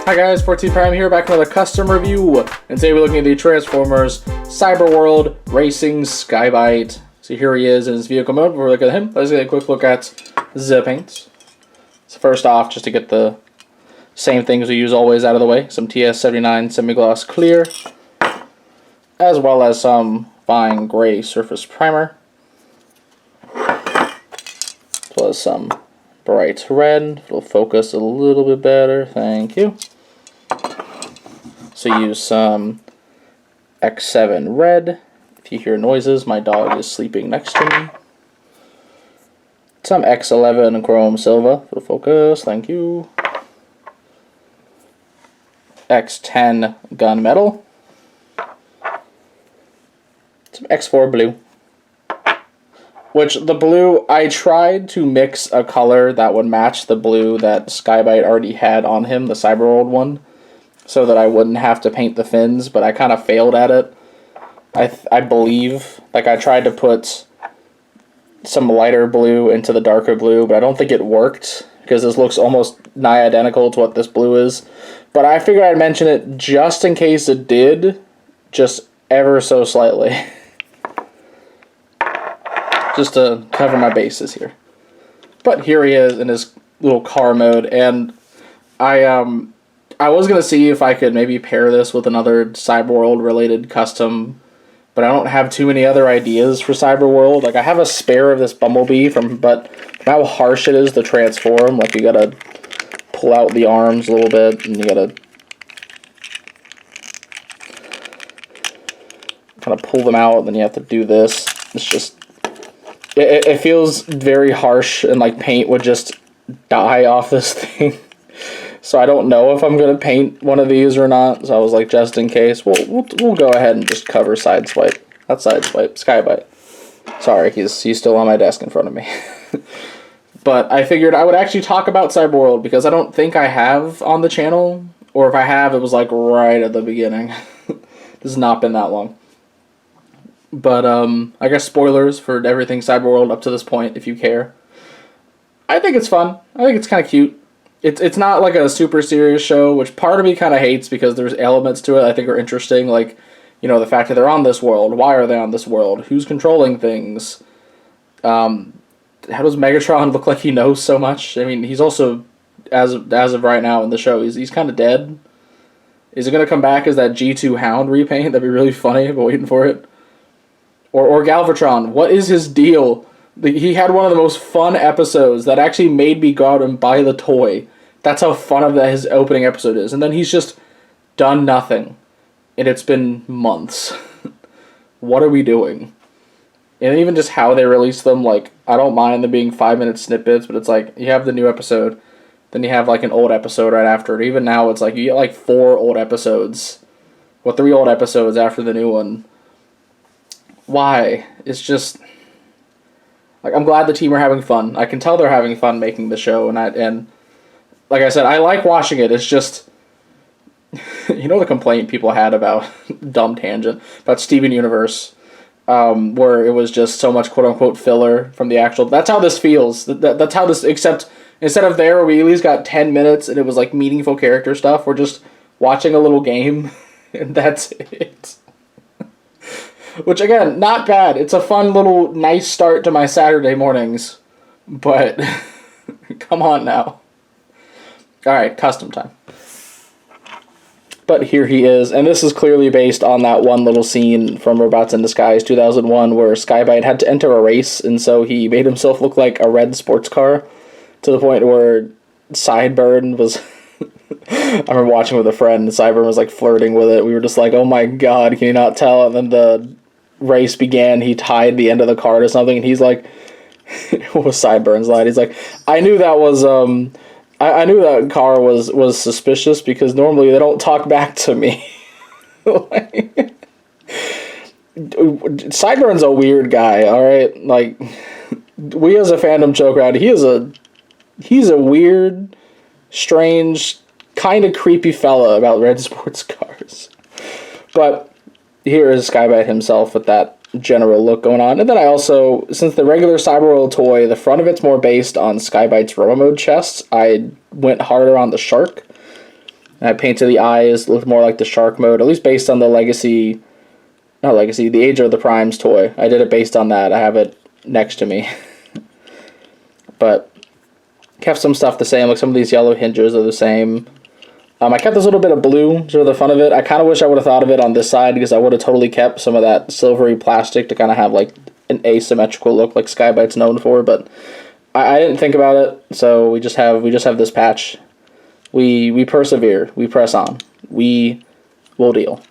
Hi guys, 14 Prime here, back with another custom review, and today we're looking at the Transformers Cyberworld Racing Skybyte. So here he is in his vehicle mode. Before we look at him, let's get a quick look at the paints. So first off, just to get the same things we use always out of the way, some TS79 semi-gloss clear, as well as some fine gray surface primer, plus some bright red. It'll focus a little bit better, thank you. So use some X7 red. If you hear noises, my dog is sleeping next to me. Some X11 chrome silver for focus, thank you. X10 gunmetal. Some X4 blue. Which, the blue, I tried to mix a color that would match the blue that Skybyte already had on him, the Cyberworld one, so that I wouldn't have to paint the fins, but I kind of failed at it. I believe. Like, I tried to put some lighter blue into the darker blue, but I don't think it worked, because this looks almost nigh identical to what this blue is. But I figured I'd mention it just in case it did, just ever so slightly. Just to cover my bases here. But here he is in his little car mode, and I was going to see if I could maybe pair this with another Cyberworld related custom, but I don't have too many other ideas for Cyberworld. Like, I have a spare of this Bumblebee, but how harsh it is to transform. Like, you gotta pull out the arms a little bit, and you gotta kind of pull them out, and then you have to do this. It's just... It feels very harsh, and like paint would just die off this thing. So I don't know if I'm going to paint one of these or not. So I was like, just in case, we'll go ahead and just cover Sideswipe. Not Sideswipe, Skybyte. Sorry, he's still on my desk in front of me. But I figured I would actually talk about Cyberworld, because I don't think I have on the channel. Or if I have, it was like right at the beginning. This has not been that long. But, I guess spoilers for everything Cyberworld up to this point, if you care. I think it's fun. I think it's kind of cute. It's not like a super serious show, which part of me kind of hates, because there's elements to it I think are interesting. Like, you know, the fact that they're on this world. Why are they on this world? Who's controlling things? How does Megatron look like he knows so much? I mean, he's also, as of right now in the show, he's kind of dead. Is it going to come back as that G2 Hound repaint? That'd be really funny. I've been waiting for it. Or Galvatron, what is his deal? He had one of the most fun episodes that actually made me go out and buy the toy. That's how fun of his opening episode is. And then he's just done nothing. And it's been months. What are we doing? And even just how they release them, like, I don't mind them being 5-minute snippets, but it's like, you have the new episode, then you have like an old episode right after it. Even now, it's like, you get like 4 old episodes. Well, 3 old episodes after the new one. Why? It's just... Like, I'm glad the team are having fun. I can tell they're having fun making the show, and like I said, I like watching it. It's just... You know the complaint people had about... dumb tangent. About Steven Universe. Where it was just so much quote-unquote filler from the actual... That's how this feels. That's how this... Except, instead of there, we at least got 10 minutes, and it was like meaningful character stuff. We're just watching a little game, and that's it. Which, again, not bad. It's a fun little nice start to my Saturday mornings. But, come on now. Alright, custom time. But here he is, and this is clearly based on that one little scene from Robots in Disguise 2001 where Skybyte had to enter a race, and so he made himself look like a red sports car, to the point where Sideburn was... I remember watching with a friend, and Cyber was like flirting with it. We were just like, oh my god, can you not tell? And then the race began, he tied the end of the car to something, and he's like, what was Sideburn's line? He's like, I knew that was, I knew that car was suspicious, because normally they don't talk back to me. Sideburn's a weird guy, alright? Like, we as a fandom joke around, he's a weird, strange, kind of creepy fella about red sports cars. But here is Skybyte himself with that general look going on. And then I also, since the regular Cyberworld toy, the front of it's more based on Skybyte's Robo Mode chests, I went harder on the shark. And I painted the eyes, looked more like the shark mode, at least based on the the Age of the Primes toy. I did it based on that. I have it next to me. But kept some stuff the same, like some of these yellow hinges are the same. I kept this little bit of blue just for the fun of it. I kind of wish I would have thought of it on this side because I would have totally kept some of that silvery plastic to kind of have like an asymmetrical look like Skybyte's known for, but I didn't think about it, so we just have this patch. We persevere, we press on, we will deal.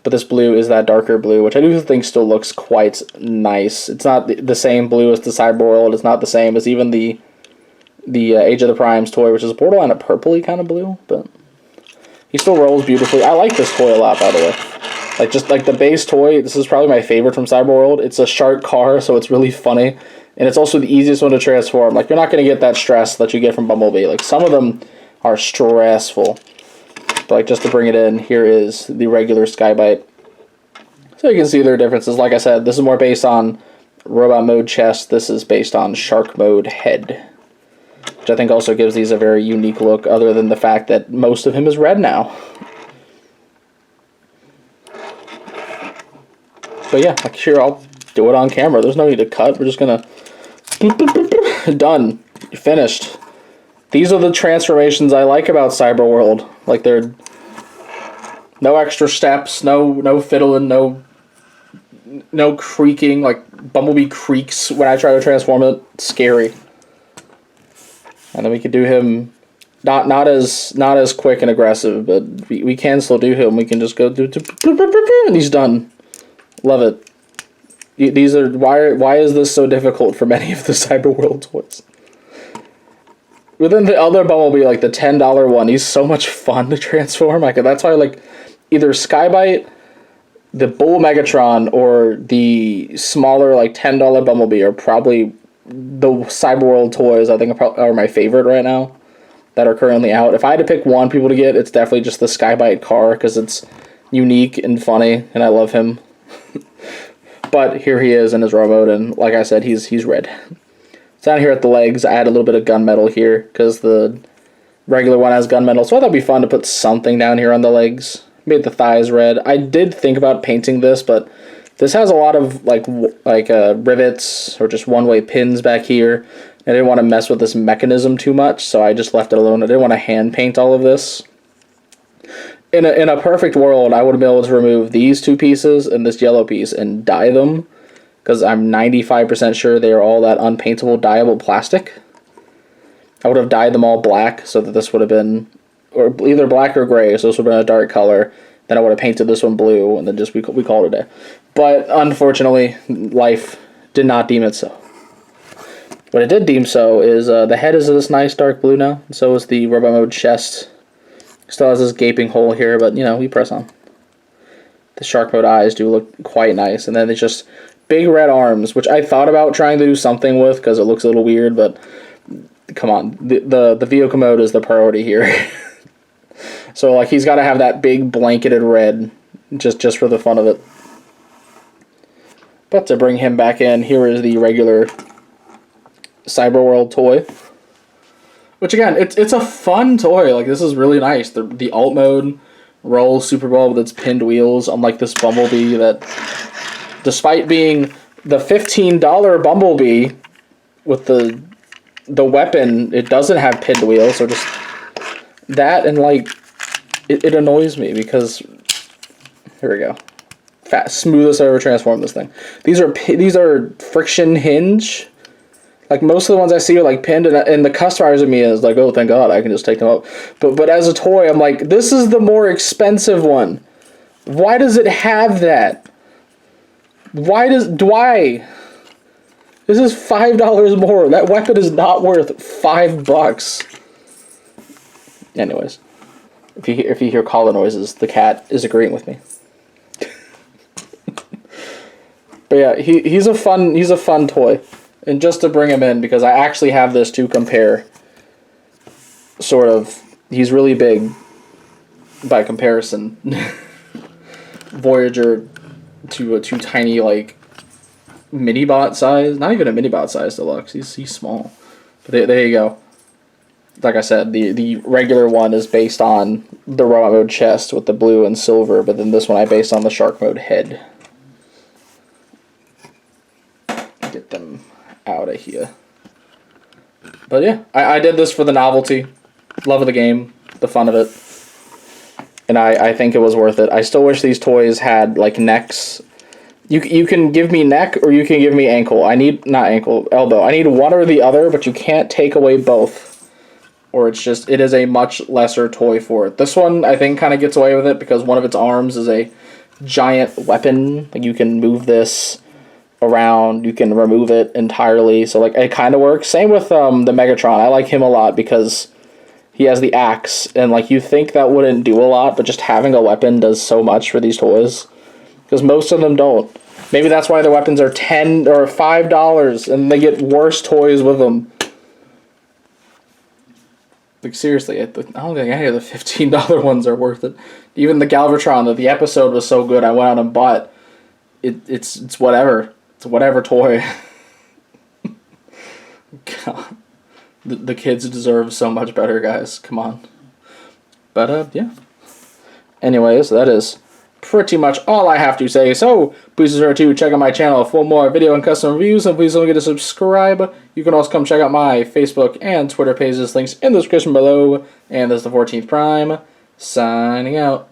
But this blue is that darker blue, which I do think still looks quite nice. It's not the same blue as the Cyberworld. It's not the same as even the Age of the Primes toy, which is borderline a purpley kind of blue, but he still rolls beautifully. I like this toy a lot, by the way. Like, just like the base toy, this is probably my favorite from Cyberworld. It's a shark car, so it's really funny. And it's also the easiest one to transform. Like, you're not going to get that stress that you get from Bumblebee. Like, some of them are stressful. But, like, just to bring it in, here is the regular Skybyte. So you can see their differences. Like I said, this is more based on robot mode chest. This is based on shark mode head. Which I think also gives these a very unique look, other than the fact that most of him is red now. But yeah, like here, I'll do it on camera. There's no need to cut. We're just gonna... Done. Finished. These are the transformations I like about Cyberworld. Like, they're... No extra steps, no fiddling, no creaking. Like, Bumblebee creaks when I try to transform it. It's scary. And then we could do him not as quick and aggressive, but we can still do him. We can just go do and he's done. Love it. These are why is this so difficult for many of the Cyberworld toys? Within the other Bumblebee, like the $10 one, he's so much fun to transform. Like, that's why, like, either Skybyte, the Bull Megatron, or the smaller like $10 Bumblebee are probably the Cyberworld toys I think are my favorite right now that are currently out. If I had to pick one people to get, it's definitely just the Skybyte car because it's unique and funny, and I love him. But here he is in his raw mode, and like I said, he's red. Down here at the legs, I add a little bit of gunmetal here because the regular one has gunmetal, so I thought it'd be fun to put something down here on the legs. Made the thighs red. I did think about painting this, but this has a lot of like rivets or just one-way pins back here. I didn't want to mess with this mechanism too much, so I just left it alone. I didn't want to hand paint all of this. In a perfect world, I would have been able to remove these two pieces and this yellow piece and dye them, because I'm 95% sure they are all that unpaintable, dyeable plastic. I would have dyed them all black so that this would have been, or either black or gray, so this would have been a dark color. Then I would have painted this one blue, and then just we called it a day. But unfortunately, life did not deem it so. What it did deem so is the head is this nice dark blue now, and so is the robot mode chest. Still has this gaping hole here, but, you know, we press on. The shark mode eyes do look quite nice, and then it's just big red arms, which I thought about trying to do something with because it looks a little weird, but come on, the vehicle mode is the priority here. So, like, he's got to have that big blanketed red just for the fun of it. But to bring him back in, here is the regular Cyberworld toy. Which, again, it's a fun toy. Like, this is really nice. The alt mode rolls super well with its pinned wheels, unlike this Bumblebee that, despite being the $15 Bumblebee with the weapon, it doesn't have pinned wheels. So just that, and, like, it annoys me because, here we go. Smoothest I ever transformed this thing. These are friction hinge. Like, most of the ones I see are, like, pinned, and the customizer in me is like, oh, thank God, I can just take them out. But as a toy, I'm like, this is the more expensive one. Why does it have that? Why? This is $5 more. That weapon is not worth $5. Anyways, if you hear collar noises, the cat is agreeing with me. But yeah, he's a fun toy. And just to bring him in, because I actually have this to compare, sort of, he's really big by comparison. Voyager to a too tiny, like, mini-bot size. Not even a mini-bot size deluxe. He's small. But there you go. like I said, the regular one is based on the robot mode chest with the blue and silver, but then this one I based on the shark mode head. Get them out of here. But yeah, I did this for the novelty, love of the game, the fun of it, and I think it was worth it. I still wish these toys had like necks. You can give me neck or you can give me ankle. I need, not ankle, elbow. I need one or the other, but you can't take away both. Or it is a much lesser toy for it. This one, I think, kind of gets away with it because one of its arms is a giant weapon. Like, you can move this around. You can remove it entirely. So, like, it kind of works. Same with the Megatron. I like him a lot because he has the axe. And, like, you think that wouldn't do a lot, but just having a weapon does so much for these toys. Because most of them don't. Maybe that's why the weapons are $10 or $5, and they get worse toys with them. Like, seriously, I don't think any of the $15 ones are worth it. Even the Galvatron, the episode was so good, I went out and bought it. It's whatever. It's a whatever toy. God. The kids deserve so much better, guys. Come on. But, yeah. Anyways, that is pretty much all I have to say. So, please be sure to check out my channel for more video and custom reviews, and please don't forget to subscribe. You can also come check out my Facebook and Twitter pages, links in the description below. And this is the 14th Prime, signing out.